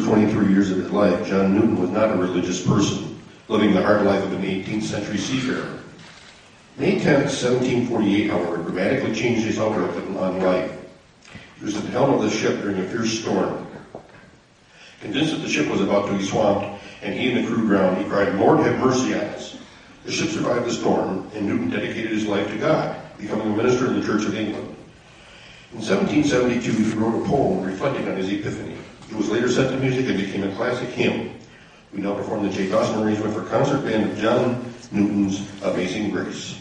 first 23 years of his life, John Newton was not a religious person, living the hard life of an 18th century seafarer. May 10, 1748, however, dramatically changed his outlook on life. He was at the helm of the ship during a fierce storm. Convinced that the ship was about to be swamped and he and the crew drowned, he cried, "Lord, have mercy on us." The ship survived the storm, and Newton dedicated his life to God, becoming a minister in the Church of England. In 1772, he wrote a poem reflecting on his epiphany. It was later set to music and became a classic hymn. We now perform the J. Dawson arrangement for concert band of John Newton's Amazing Grace.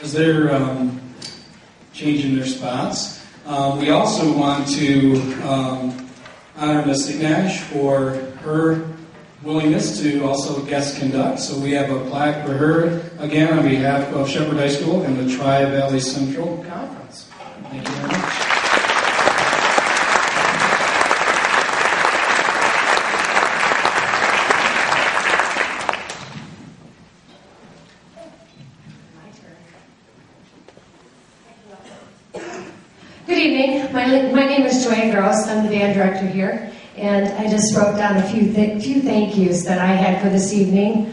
as they're changing their spots. We also want to honor Miss Ignash for her willingness to also guest conduct. So we have a plaque for her, again, on behalf of Shepherd High School and the Tri-Valley Central Conference. Thank you very much. evening. My name is Joanne Gross. I'm the band director here, and I just wrote down a few thank yous that I had for this evening.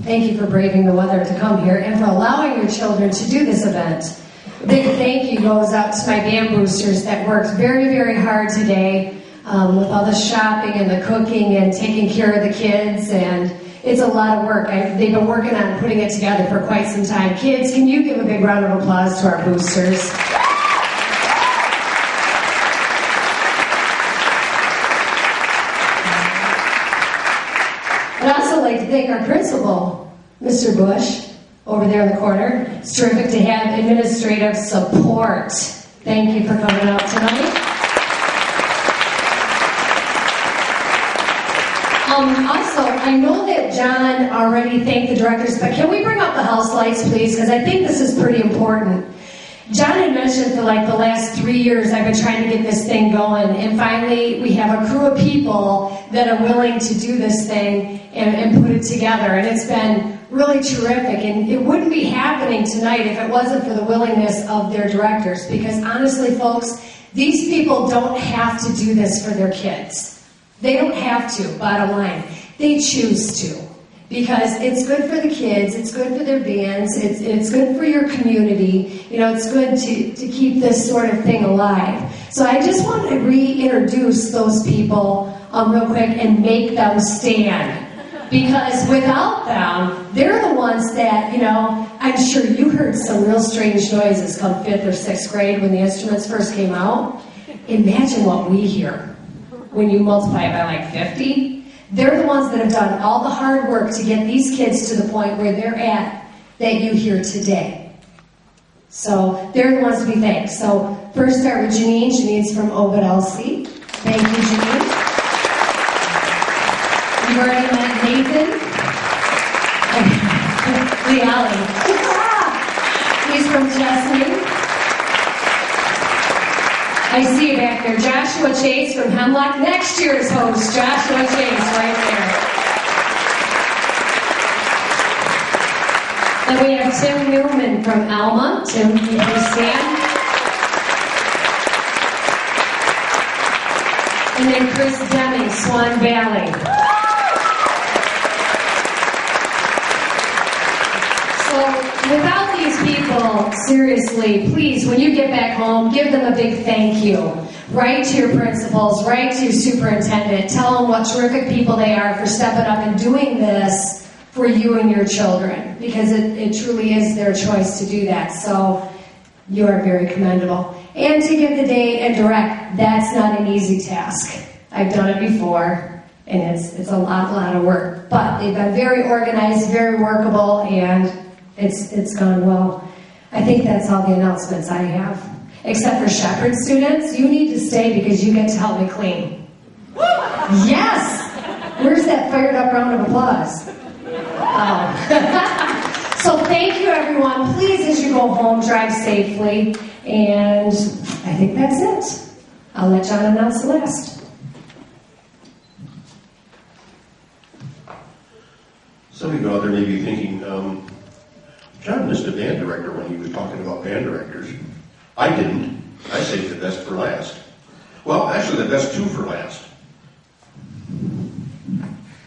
Thank you for braving the weather to come here and for allowing your children to do this event. A big thank you goes out to my band boosters that worked very, very hard today with all the shopping and the cooking and taking care of the kids, and it's a lot of work. They've been working on putting it together for quite some time. Kids, can you give a big round of applause to our boosters? I'd also like to thank our principal, Mr. Bush, over there in the corner. It's terrific to have administrative support. Thank you for coming out tonight. Also, I know that John already thanked the directors, but can we bring up the house lights, please? Because I think this is pretty important. John had mentioned for like the last 3 years I've been trying to get this thing going, and finally we have a crew of people that are willing to do this thing and put it together, and it's been really terrific, and it wouldn't be happening tonight if it wasn't for the willingness of their directors, because honestly, folks, these people don't have to do this for their kids. They don't have to, bottom line. They choose to. Because it's good for the kids, it's good for their bands, it's good for your community. You know, it's good to keep this sort of thing alive. So I just want to reintroduce those people real quick and make them stand. Because without them, they're the ones that, you know, I'm sure you heard some real strange noises come 5th or 6th grade when the instruments first came out. Imagine what we hear when you multiply it by like 50. They're the ones that have done all the hard work to get these kids to the point where they're at that you hear today. So they're the ones to be thanked. So first start with Janine. Janine's from Ovid LC. Thank you, Janine. You've already met Nathan. Leali. He's from Chesney. I see you back there. Joshua Chase from Hemlock. Next year's host, Joshua Chase, right there. Then we have Tim Newman from Alma. Tim, can you stand? And then Chris Deming, Swan Valley. So, without these people, seriously, please, when you get back home, give them a big thank you. Write to your principals, write to your superintendent, tell them what terrific people they are for stepping up and doing this for you and your children, because it truly is their choice to do that. So, you are very commendable. And to give the day a direct, that's not an easy task. I've done it before, and it's a lot of work. But they've been very organized, very workable, and it's gone well. I think that's all the announcements I have. Except for Shepherd students, you need to stay because you get to help me clean. Yes! Where's that fired up round of applause? Oh. So thank you, everyone. Please, as you go home, drive safely. And I think that's it. I'll let John announce the last. Some of you out there may be thinking, John missed a band director when he was talking about band directors. I didn't. I saved the best for last. Well, actually, the best two for last.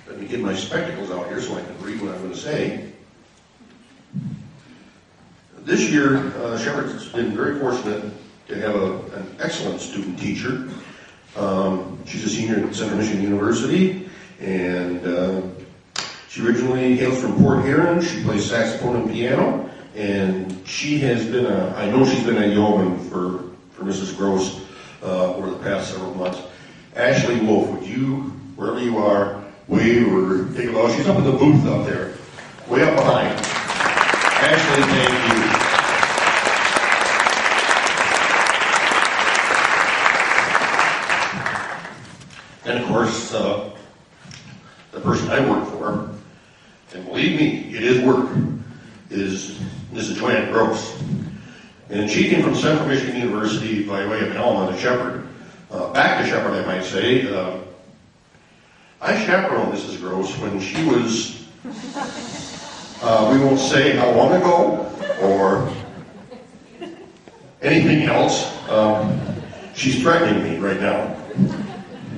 Let me get my spectacles out here so I can read what I'm going to say. This year, Shepherd's been very fortunate to have an excellent student teacher. She's a senior at Central Michigan University, and she originally hails from Port Huron. She plays saxophone and piano, and she has been I know she's been a yeoman for Mrs. Gross over the past several months. Ashley Wolf, would you, wherever you are, wave or take a look? She's up in the booth up there, way up behind. Ashley, thank you. And of course, the person I work for, and believe me, it is work, is Mrs. Joanne Gross. And she came from Central Michigan University by way of Alma to Shepherd. Back to Shepherd, I might say. I chaperoned Mrs. Gross when she was, we won't say how long ago, or anything else, she's threatening me right now.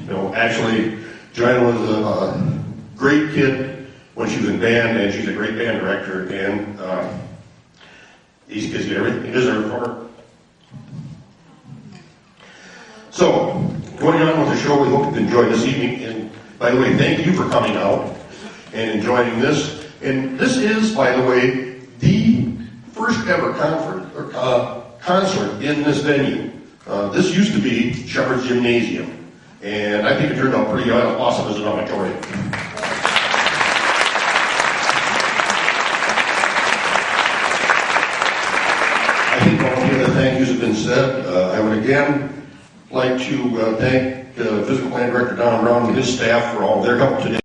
You know, actually, Joanna was a great kid when she was in band, and she's a great band director, and these kids get everything they deserve for her. So, going on with the show, we hope you enjoyed this evening. And by the way, thank you for coming out and enjoying this. And this is, by the way, the first ever concert in this venue. This used to be Shepherd's Gymnasium, and I think it turned out pretty awesome as an auditorium. I think all the other thank yous have been said. I would again like to thank Physical Plant Director Don Brown and his staff for all their help today.